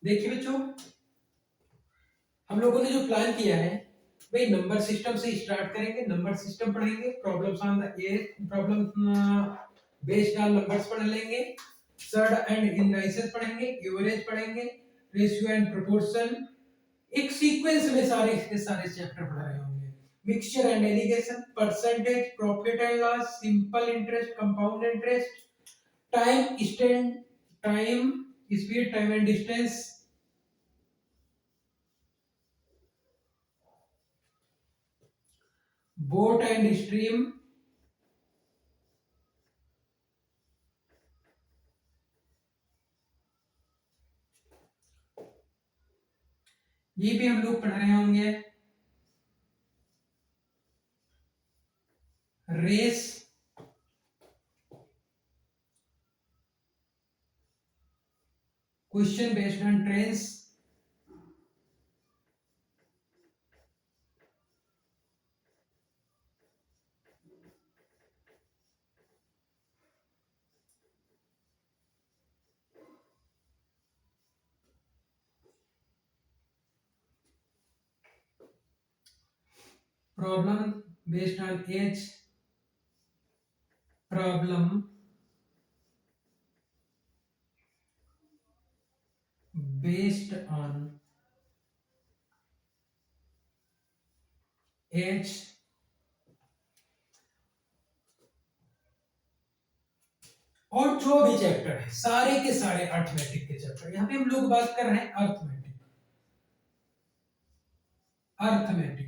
देखिए बच्चों, हम लोगों ने जो प्लान किया है भाई नंबर सिस्टम से स्टार्ट करेंगे। नंबर सिस्टम पढ़ेंगे, problems on the a problem based on numbers पढ़ लेंगे, सर्ड एंड इंडाइसेस पढ़ेंगे, एवरेज पढ़ेंगे, रेशियो एंड प्रोपोर्शन। एक सीक्वेंस में सारे के सारे चैप्टर पढ़ रहे होंगे। Mixture and allegation, percentage, profit and loss, simple interest, compound interest, time stand, time speed, time and distance, boat and stream, ये भी हम लोग पढ़ रहे होंगे। Race, question based on trends, problem based on age, problem based on age, और जो भी चैप्टर है सारे के सारे अर्थमेटिक के चैप्टर। यहां पे हम लोग बात कर रहे हैं अर्थमेटिक। अर्थमेटिक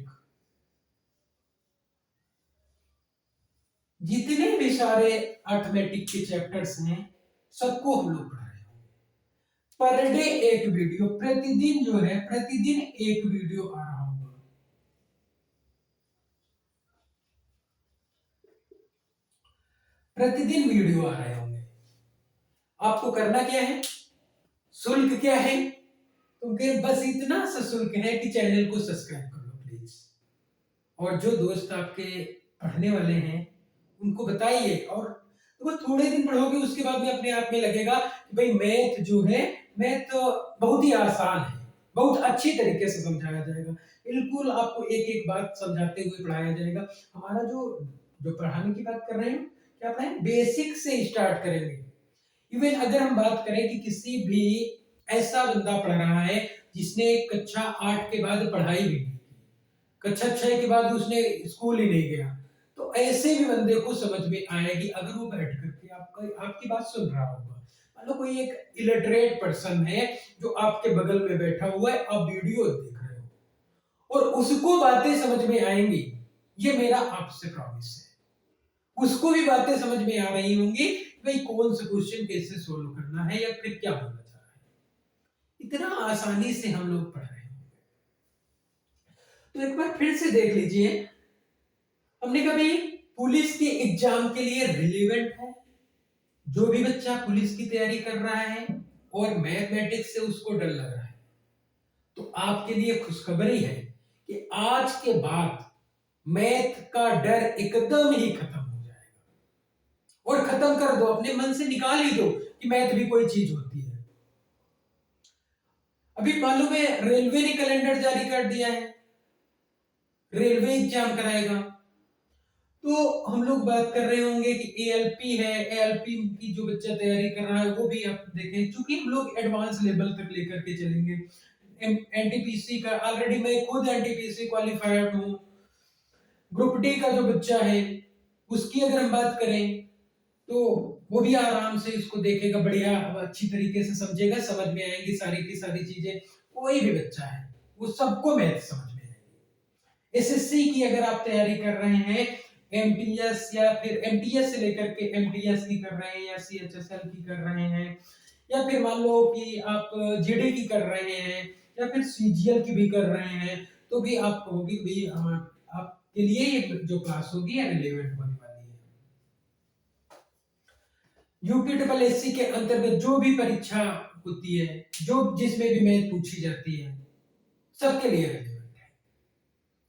जितने भी सारे अर्थमेटिक के चैप्टर्स हैं सबको हम लोग पढ़ रहे हैं। पर डे एक वीडियो, प्रतिदिन जो है प्रतिदिन एक वीडियो आ रहा होगा। प्रतिदिन वीडियो आ रहे होंगे। आपको करना क्या है, शुल्क क्या है, क्योंकि बस इतना सा शुल्क है कि चैनल को सब्सक्राइब कर लो प्लीज। और जो दोस्त आपके पढ़ने वाले हैं उनको बताइए। और तो थोड़े दिन पढ़ोगे उसके बाद में अपने आप में लगेगा कि भाई मैथ जो है, मैथ तो बहुत ही आसान है, बहुत अच्छी तरीके से समझाया जाएगा। बिल्कुल आपको एक एक बात समझाते हुए पढ़ाया जाएगा। हमारा जो जो पढ़ाने की बात कर रहे हैं, क्या पढ़ाएं, बेसिक से स्टार्ट करेंगे। इवन अगर हम बात करें कि किसी भी ऐसा बंदा पढ़ रहा है जिसने कक्षा 8 के बाद पढ़ाई भी नहीं, कक्षा 6 के बाद उसने स्कूल ही नहीं गया, तो ऐसे भी बंदे को समझ में आएगी अगर वो बैठ करके आपका आपकी बात सुन रहा होगा। मान लो कोई एक इलिटरेट पर्सन है जो आपके बगल में बैठा हुआ है, आप वीडियो देख रहे हो और उसको बातें समझ में आएंगी, ये मेरा आपसे प्रॉमिस है। उसको भी बातें समझ में आ रही होंगी भाई कौन सा क्वेश्चन कैसे सोल्व करना है या फिर क्या होना चाह रहा है। इतना आसानी से हम लोग पढ़ रहे हैं। तो एक बार फिर से देख लीजिए, हमने कभी पुलिस के एग्जाम के लिए रिलेवेंट है, जो भी बच्चा पुलिस की तैयारी कर रहा है और मैथमेटिक्स से उसको डर लग रहा है, तो आपके लिए खुशखबरी है कि आज के बाद मैथ का डर एकदम ही खत्म हो जाएगा। और खत्म कर दो, अपने मन से निकाल ही दो कि मैथ भी कोई चीज होती है। अभी मालूम है रेलवे ने कैलेंडर जारी कर दिया है, रेलवे एग्जाम कराएगा। तो हम लोग बात कर रहे होंगे कि एएलपी है, एएलपी की जो बच्चा तैयारी कर रहा है वो भी आप देखें, क्योंकि हम लोग एडवांस लेवल तक लेकर के चलेंगे। एनटीपीसी का ऑलरेडी मैं खुद एनटीपीसी क्वालिफायर्ड हूँ। ग्रुप डी का जो बच्चा है उसकी अगर हम बात करें तो वो भी आराम से इसको देखेगा, बढ़िया अच्छी तरीके से समझेगा, समझ में आएंगी सारी की सारी चीजें। कोई भी बच्चा है वो सबको मैथ समझ में आएगी। एसएससी की अगर आप तैयारी कर रहे हैं, एमटीएस या फिर एमटीएस से लेकर के एमटीएस की कर रहे हैं या सीएचएसएल की कर रहे हैं, या फिर मान लो कि आप जीडी की कर रहे हैं या फिर सीजीएल की भी कर रहे हैं, तो भी आप कहोगे भाई आपके लिए ये जो क्लास होगी ये रिलेवेंट होने वाली है। यूपी ट्रिपल एससी के अंतर्गत जो भी परीक्षा होती है, जो जिसमें भी मैथ पूछी जाती है, सबके लिए रिलेवेंट है।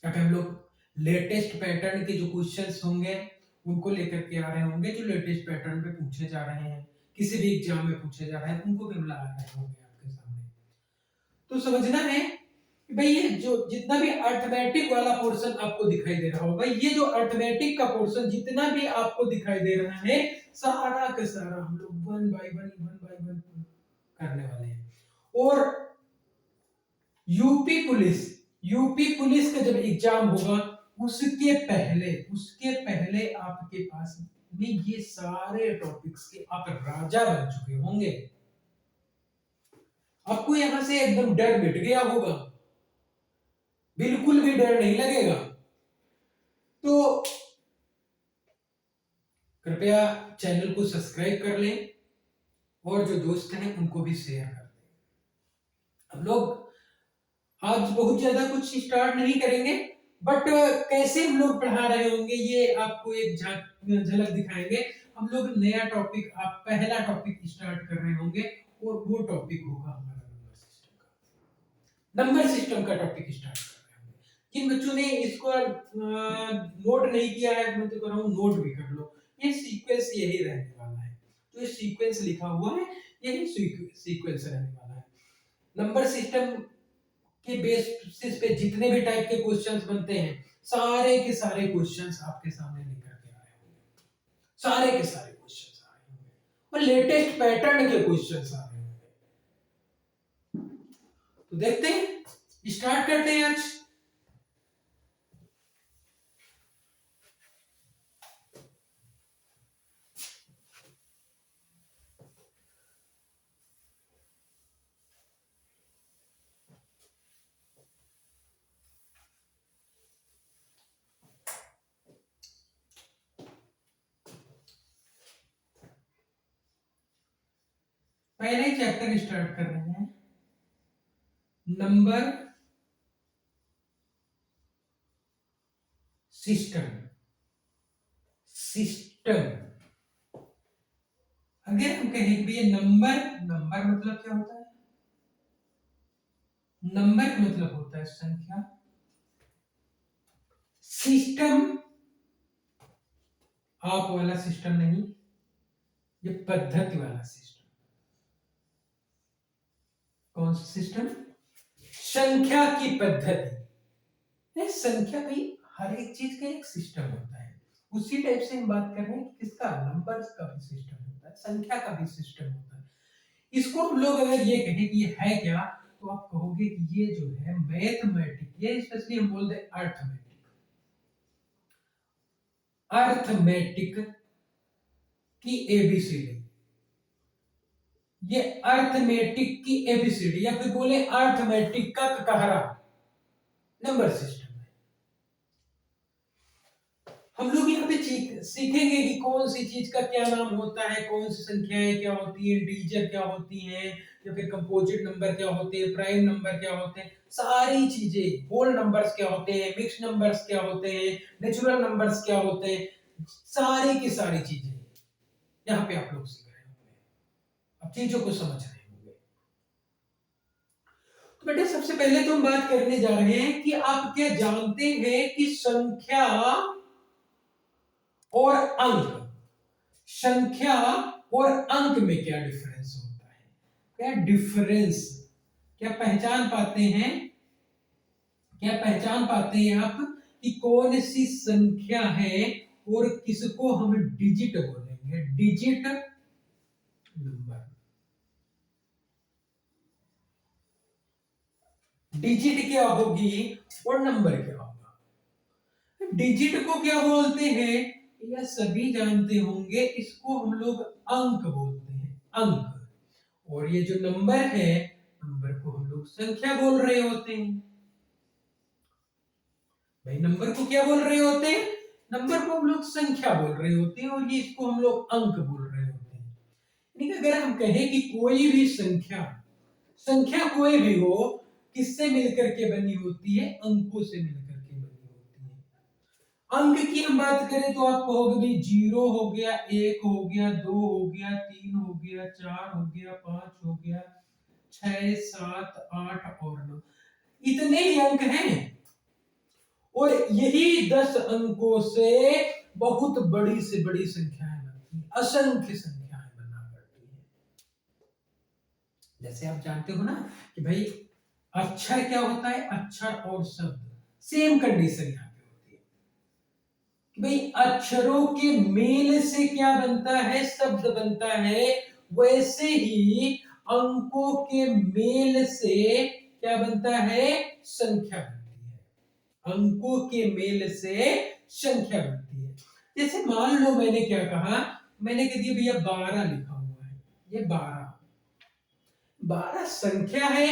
क्योंकि हम लोग लेटेस्ट पैटर्न के जो क्वेश्चंस होंगे उनको लेकर के आ रहे होंगे, जो लेटेस्ट पैटर्न पे पूछे जा रहे हैं, किसी भी एग्जाम में पूछे जा रहे हैं, उनको भी हम ला रहे होंगे आपके सामने। तो समझना है कि भाई ये जो जितना भी अर्थमेटिक वाला पोर्शन आपको दिखाई दे रहा होगा, ये जो अर्थमेटिक का पोर्शन जितना भी आपको दिखाई दे रहा है, सारा का सारा हम लोग वन बाय वन करने वाले हैं। और यूपी पुलिस का जब एग्जाम होगा, उसके पहले आपके पास में ये सारे टॉपिक्स के आप राजा बन चुके होंगे। आपको यहां से एकदम डर मिट गया होगा, बिल्कुल भी डर नहीं लगेगा। तो कृपया चैनल को सब्सक्राइब कर लें और जो दोस्त हैं उनको भी शेयर कर दें। हम लोग आज बहुत ज्यादा कुछ स्टार्ट नहीं करेंगे, बट कैसे हम लोग पढ़ा रहे होंगे ये आपको एक झलक दिखाएंगे। हम लोग नया टॉपिक, आप पहला टॉपिक स्टार्ट कर रहे होंगे और वो टॉपिक होगा हमारा नंबर सिस्टम का टॉपिक स्टार्ट कर रहे होंगे। जिन बच्चों ने इसको नोट नहीं किया है, मैं तो कह रहा हूँ नोट भी कर लो। ये सीक्वेंस यही रहने वाला है, तो ये सीक्वेंस लिखा हुआ है, यही सीक्वेंस रहने वाला है। नंबर सिस्टम के बेसिस पे जितने भी टाइप के क्वेश्चंस बनते हैं, सारे के सारे क्वेश्चंस आपके सामने निकल के आ रहे होंगे, सारे के सारे क्वेश्चंस आ रहे होंगे और लेटेस्ट पैटर्न के क्वेश्चंस आ रहे होंगे। तो देखते हैं, स्टार्ट करते हैं आज। पहले चैप्टर स्टार्ट कर रहे हैं, नंबर सिस्टम। अगर हम कहें कि ये नंबर मतलब क्या होता है? नंबर का मतलब होता है संख्या। सिस्टम आप वाला सिस्टम नहीं, ये पद्धति वाला सिस्टम। कौन सा सिस्टम? संख्या की पद्धति। संख्या भी हर एक चीज का एक सिस्टम होता है, उसी टाइप से हम बात कर रहे हैं कि किसका? नंबर्स का भी सिस्टम होता है, संख्या का भी सिस्टम होता है। इसको हम लोग अगर ये कहें कि ये है क्या, तो आप कहोगे कि ये जो है मैथमेटिक, ये स्पेशली हम बोलते हैं अर्थमेटिक की एबीसीडी। ये अर्थमेटिक की एबीसीडी या फिर बोले अर्थमेटिक का कहरा नंबर सिस्टम है। हम लोग यहाँ पे सीखेंगे कि कौन सी चीज का क्या नाम होता है, कौन सी संख्याएं क्या होती है, इंटीजर क्या होती हैं, या फिर कंपोजिट नंबर क्या होते हैं, प्राइम नंबर क्या होते हैं, सारी चीजें, होल नंबर्स क्या होते हैं, मिक्स नंबर्स क्या होते हैं, नेचुरल नंबर्स क्या होते हैं, सारी की सारी चीजें यहाँ पे आप लोग सीख रहे होंगे, अब चीजों को समझ रहे होंगे। तो बेटे सबसे पहले तो हम बात करने जा रहे हैं कि आप क्या जानते हैं कि संख्या और अंक में क्या डिफरेंस होता है? क्या डिफरेंस, क्या पहचान पाते हैं आप कि कौन सी संख्या है और किसको हम डिजिट बोलेंगे? Digit number. डिजिट क्या होगी और नंबर क्या होगा? डिजिट को क्या बोलते हैं, यह सभी जानते होंगे, इसको हम लोग अंक बोलते हैं, अंक। और ये जो नंबर है, नंबर को हम लोग संख्या बोल रहे होते हैं। भाई नंबर को क्या बोल रहे होते हैं? नंबर को हम लोग संख्या बोल रहे होते हैं और ये इसको हम लोग अंक बोल रहे होते हैं। यानी अगर हम कहें कि कोई भी संख्या कोई भी हो, किससे मिलकर के बनी होती है? अंकों से मिलकर के बनी होती है। अंक की हम बात करें तो आप कहोगे भाई 0 हो गया, 1 हो गया, 2 हो गया, 3 हो गया, 4 हो गया, 5 हो गया, 6 7 8 और 9, इतने ही अंक हैं। और यही 10 अंकों से बहुत बड़ी से बड़ी संख्याएं बनती हैं, असंख्य संख्याएं बना करती हैं। जैसे आप जानते हो ना कि भाई अक्षर क्या होता है, अक्षर और शब्द सेम कंडीशन यहाँ पे होती है कि भाई अक्षरों के मेल से क्या बनता है, शब्द बनता है। वैसे ही अंकों के मेल से क्या बनता है, संख्या बनती है। अंकों के मेल से संख्या बनती है। जैसे मान लो मैंने क्या कहा, मैंने कह दिया भैया 12 लिखा हुआ है, ये 12 संख्या है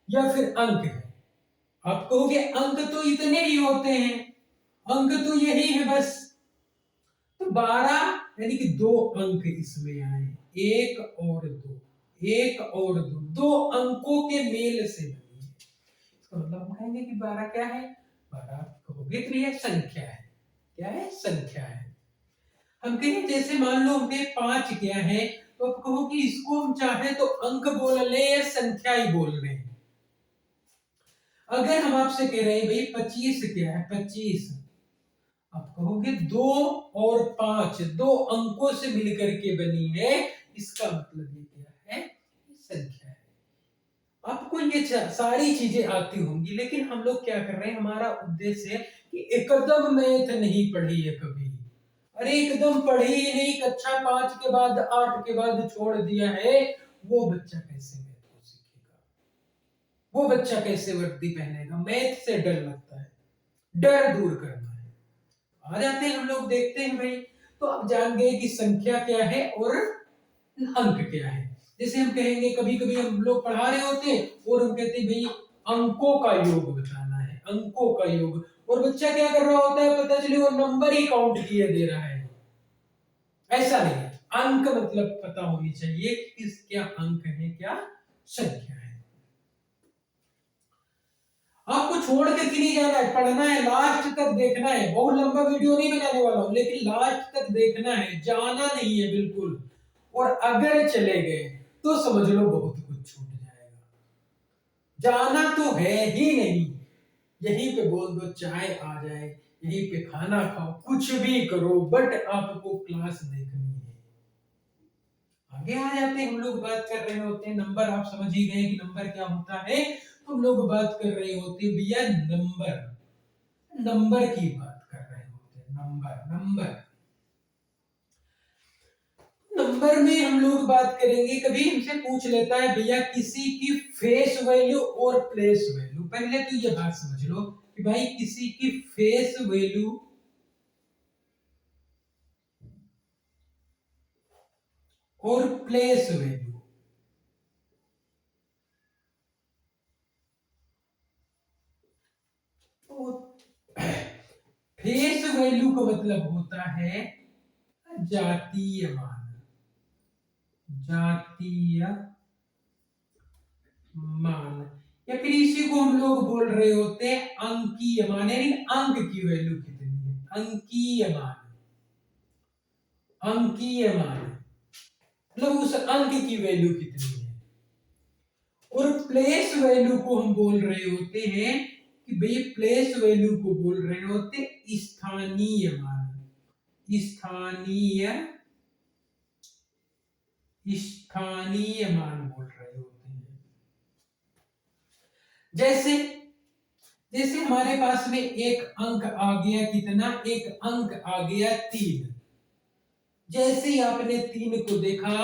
या फिर अंक है। आप कहोगे अंक तो इतने ही होते हैं, अंक तो यही है बस। तो 12 यानी कि 2 अंक इसमें आए, 1 और 2, 1 और 2, 2 अंकों के मेल से बनी है। इसका मतलब हम कहेंगे कि 12 क्या है, 12 कहोगे तो यह संख्या है। क्या है, संख्या है। हम कहें जैसे मान लो हमें 5 क्या है, तो आप कहो कि इसको हम चाहे तो अंक बोल ले या संख्या ही बोल रहे हैं। अगर हम आपसे कह रहे हैं भाई 25 क्या है, 25, आप कहोगे 2 और 5 2 अंकों से मिलकर के बनी है, इसका मतलब ये क्या है, संख्या है। आपको ये सारी चीजें आती होंगी, लेकिन हम लोग क्या कर रहे हैं, हमारा उद्देश्य है कि एकदम मैथ नहीं पढ़ी है कभी। अरे एकदम पढ़ी ही नहीं, कक्षा 5 के बाद 8 के बाद छोड़ दिया है, वो बच्चा कैसे मैथ को सीखेगा, वो बच्चा कैसे वर्दी पहनेगा। मैथ से डर लगता है, डर दूर करना है। आ जाते हैं हम लोग, देखते हैं भाई। तो अब जान गए कि संख्या क्या है और अंक क्या है। जैसे हम कहेंगे, कभी कभी हम लोग पढ़ा रहे होते हैं और हम कहते हैं भाई अंकों का योग बताना है, अंकों का योग, और बच्चा क्या कर रहा होता है, पता चले वो नंबर ही काउंट किए दे रहा है। ऐसा नहीं है, अंक मतलब पता होनी चाहिए कि क्या अंक है, क्या संख्या है। आपको छोड़ के नहीं जाना है, पढ़ना है, लास्ट तक देखना है। बहुत लंबा वीडियो नहीं बनाने वाला हूं, लेकिन लास्ट तक देखना है, जाना नहीं है बिल्कुल। और अगर चले गए तो समझ लो बहुत कुछ छूट जाएगा। जाना तो है ही नहीं, यहीं पे बोल दो चाय आ जाए, यहीं पे खाना खाओ, कुछ भी करो, बट आपको क्लास देखनी है। आगे आ जाते हैं, हम लोग बात कर रहे होते हैं नंबर। आप समझ ही गए कि नंबर क्या होता है। तो हम लोग बात कर रहे होते हैं भैया नंबर, नंबर की बात कर रहे होते हैं। नंबर नंबर नंबर में हम लोग बात करेंगे। कभी हमसे पूछ लेता है भैया किसी की फेस वैल्यू और प्लेस वैल्यू। पहले तो ये बात समझ लो कि भाई किसी की फेस वैल्यू और प्लेस वैल्यू। फेस वैल्यू का मतलब होता है जातीय मान, जातीय मान, या फिर इसी को हम लोग बोल रहे होते हैं अंकीय मान। यानी अंक की वैल्यू कितनी है, अंकीय मान, अंकीय मान मतलब उस अंक की वैल्यू कितनी है। और प्लेस वैल्यू को हम बोल रहे होते हैं कि भाई प्लेस वैल्यू को बोल रहे होते स्थानीय मान, स्थानीय स्थानीय मान बोल रहे होते हैं। जैसे जैसे हमारे पास में एक अंक आ गया, कितना, एक अंक आ गया 3। जैसे ही आपने 3 को देखा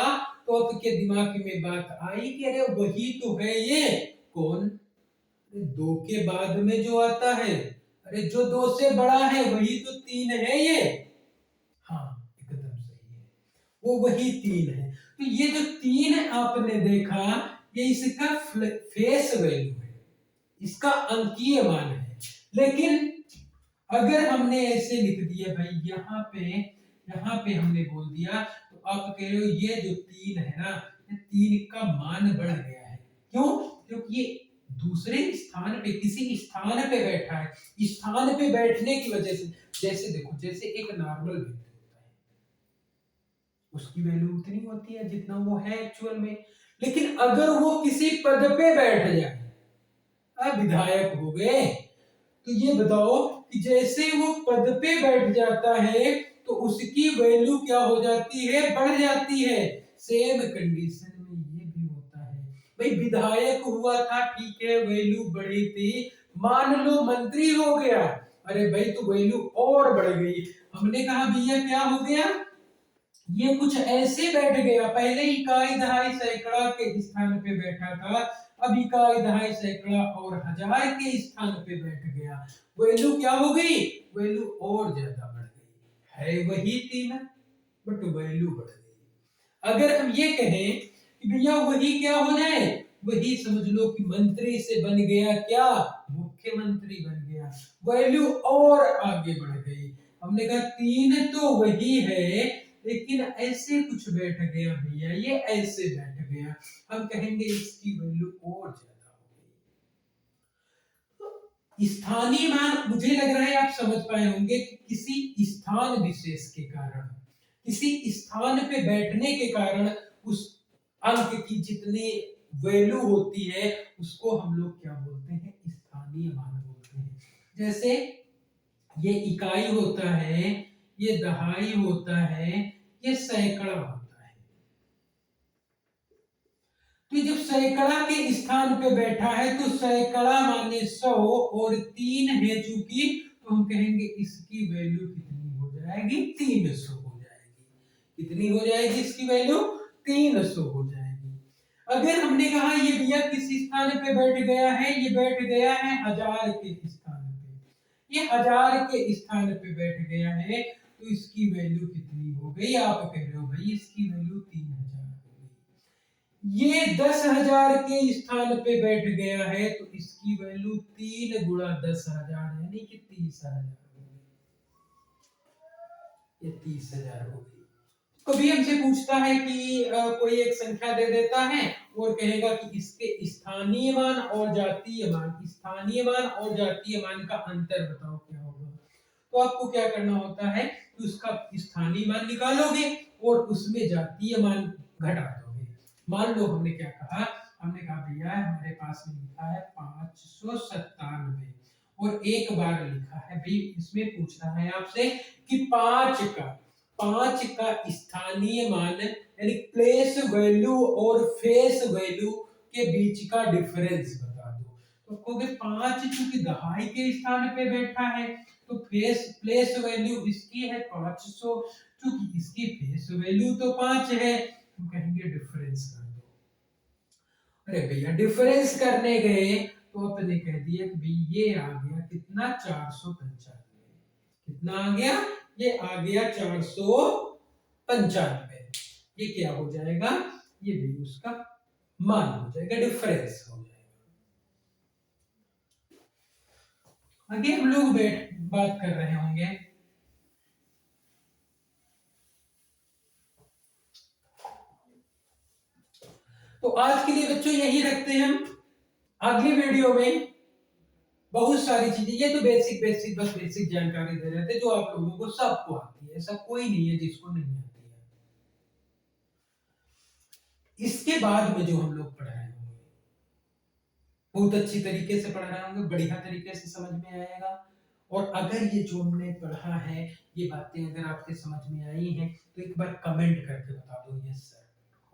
तो आपके दिमाग में बात आई कि अरे वही तो है ये, कौन, 2 के बाद में जो आता है, अरे जो 2 से बड़ा है वही तो 3 है ये। हाँ एकदम सही है, वो वही 3 है। तो ये जो 3 आपने देखा, ये इसका फेस वैल्यू है, इसका अंकीय मान है। लेकिन अगर हमने ऐसे लिख दिया भाई, यहाँ पे हमने बोल दिया, तो आप कह रहे हो ये जो 3 है ना, ये 3 का मान बढ़ गया है। क्यों? क्योंकि ये दूसरे स्थान पे, किसी स्थान पे बैठा है। स्थान पे बैठने की वजह से, जैसे देखो, जैसे एक नॉर्मल व्यक्ति होता है, उसकी वैल्यू उतनी होती है जितना वो है एक्चुअल में। लेकिन अगर वो किसी पद पे बैठ जाए, अब विधायक हो गए, तो ये बताओ कि जैसे वो पद पे बैठ जाता है तो उसकी वैल्यू क्या हो जाती है, बढ़ जाती है। सेम कंडीशन में ये भी होता है। भाई विधायक हुआ था, ठीक है, वैल्यू बढ़ी थी, मान लो मंत्री हो गया, अरे भाई तो वैल्यू और बढ़ गई। हमने कहा भैया क्या हो गया, ये कुछ ऐसे बैठ गया, पहले इकाई दहाई सैकड़ा के स्थान पे बैठा था, अब इकाई दहाई सैकड़ा और हजार के स्थान पे बैठ गया, वैल्यू क्या हो गई, वैल्यू और ज्यादा बढ़ गई, है वही 3 बट वैल्यू बढ़ गई। अगर हम ये कहें कि भैया वही क्या हो जाए, वही समझ लो कि मंत्री से बन गया क्या, मुख्यमंत्री बन गया, वैल्यू और आगे बढ़ गई। हमने कहा 3 तो वही है, लेकिन ऐसे कुछ बैठ गया भैया, ये ऐसे बैठ गया, हम कहेंगे इसकी वैल्यू और ज्यादा हो गई। स्थानीय मान, मुझे लग रहा है आप समझ पाए होंगे कि किसी स्थान विशेष के कारण, किसी स्थान पे बैठने के कारण उस अंक की जितनी वैल्यू होती है उसको हम लोग क्या बोलते हैं, स्थानीय मान बोलते हैं। जैसे ये इकाई होता है, ये दहाई होता है, ये सैकड़ा होता है। तो जब सैकड़ा के स्थान पे बैठा है तो सैकड़ा माने 100 और 3 है चूंकि, तो हम कहेंगे इसकी वैल्यू कितनी हो जाएगी, 300 हो जाएगी। कितनी हो जाएगी इसकी वैल्यू, 300 हो जाएगी। अगर हमने कहा ये भैया किस स्थान पे बैठ गया है, ये बैठ गया है 1000 के स्थान पे, ये 1000 के स्थान पे बैठ गया है, तो इसकी वैल्यू कितनी हो गई, आप कह रहे हो भाई इसकी वैल्यू 3000 हो गई। ये 10,000 के स्थान पे बैठ गया है, तो इसकी वैल्यू 3 गुणा 10,000 यानी कि 30,000 हो गई, ये 30,000 हो गई। कभी हमसे पूछता है कि कोई एक संख्या दे देता है और कहेगा कि इसके स्थानीय मान और जातीय मान, स्थानीय मान और जातीय मान का अंतर बताओ क्या होगा, तो आपको क्या करना होता है कि उसका स्थानीय मान निकालोगे और उसमें जातीय मान घटा दोगे। मान लो हमने क्या कहा, हमने कहा भैया हमारे पास में लिखा है 597 और एक बार लिखा है, भाई इसमें पूछ रहा है आपसे कि 5 का स्थानीय मान यानी प्लेस वैल्यू और फेस वैल्यू के बीच का डिफरेंस बता दो। तो कहोगे 5 चूंकि दहाई के स्थान पे बैठा है तो प्लेस वैल्यू इसकी है 500, चूंकि इसकी फेस वैल्यू तो 5 है, हम कहेंगे डिफरेंस कर दो। अरे भैया डिफरेंस करने गए तो आपने कह दिया कि भाई ये आ गया कितना, 495, कितना आ गया, ये आ गया 495, ये क्या हो जाएगा, ये भी उसका मान हो जाएगा, डिफरेंस हो जाएगा। आगे हम लोग बात कर रहे होंगे तो आज के लिए बच्चों यही रखते हैं हम। अगली वीडियो में बहुत सारी चीजें, ये तो बेसिक बस बेसिक जानकारी दे रहे थे जो आप लोगों को सबको आती है, ऐसा कोई नहीं है जिसको नहीं आती है। इसके बाद में जो हम लोग पढ़ रहे होंगे बहुत अच्छी तरीके से पढ़ रहे होंगे, बढ़िया तरीके से समझ में आएगा। और अगर ये जो हमने पढ़ा है ये बातें अगर आपके समझ में आई हैं तो एक बार कमेंट करके बता दो यस सर।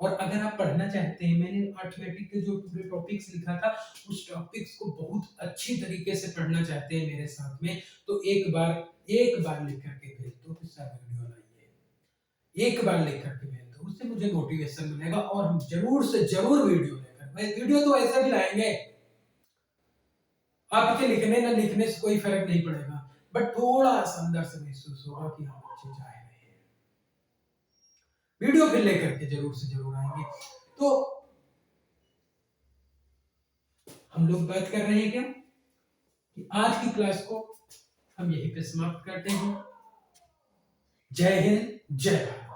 और अगर आप पढ़ना चाहते हैं, मैंने अर्थमेटिक के जो पूरे टॉपिक्स लिखा था उस टॉपिक्स को बहुत अच्छी तरीके से पढ़ना चाहते हैं मेरे साथ में, तो एक बार लिख करके भेज दो कि सर वीडियो लाइए, एक बार लिख करके भेज दो, उससे मुझे मोटिवेशन मिलेगा और हम जरूर से जरूर वीडियो तो ऐसा भी लाएंगे, आपके लिखने न लिखने से कोई फर्क नहीं पड़ेगा, बट थोड़ा सा अंदर से महसूस होगा कि हम अच्छे चाह रहे हैं। वीडियो फिर लेकर के जरूर से जरूर आएंगे। तो हम लोग बात कर रहे हैं क्या कि आज की क्लास को हम यहीं पे समाप्त करते हैं। जय हिंद, जय भारत।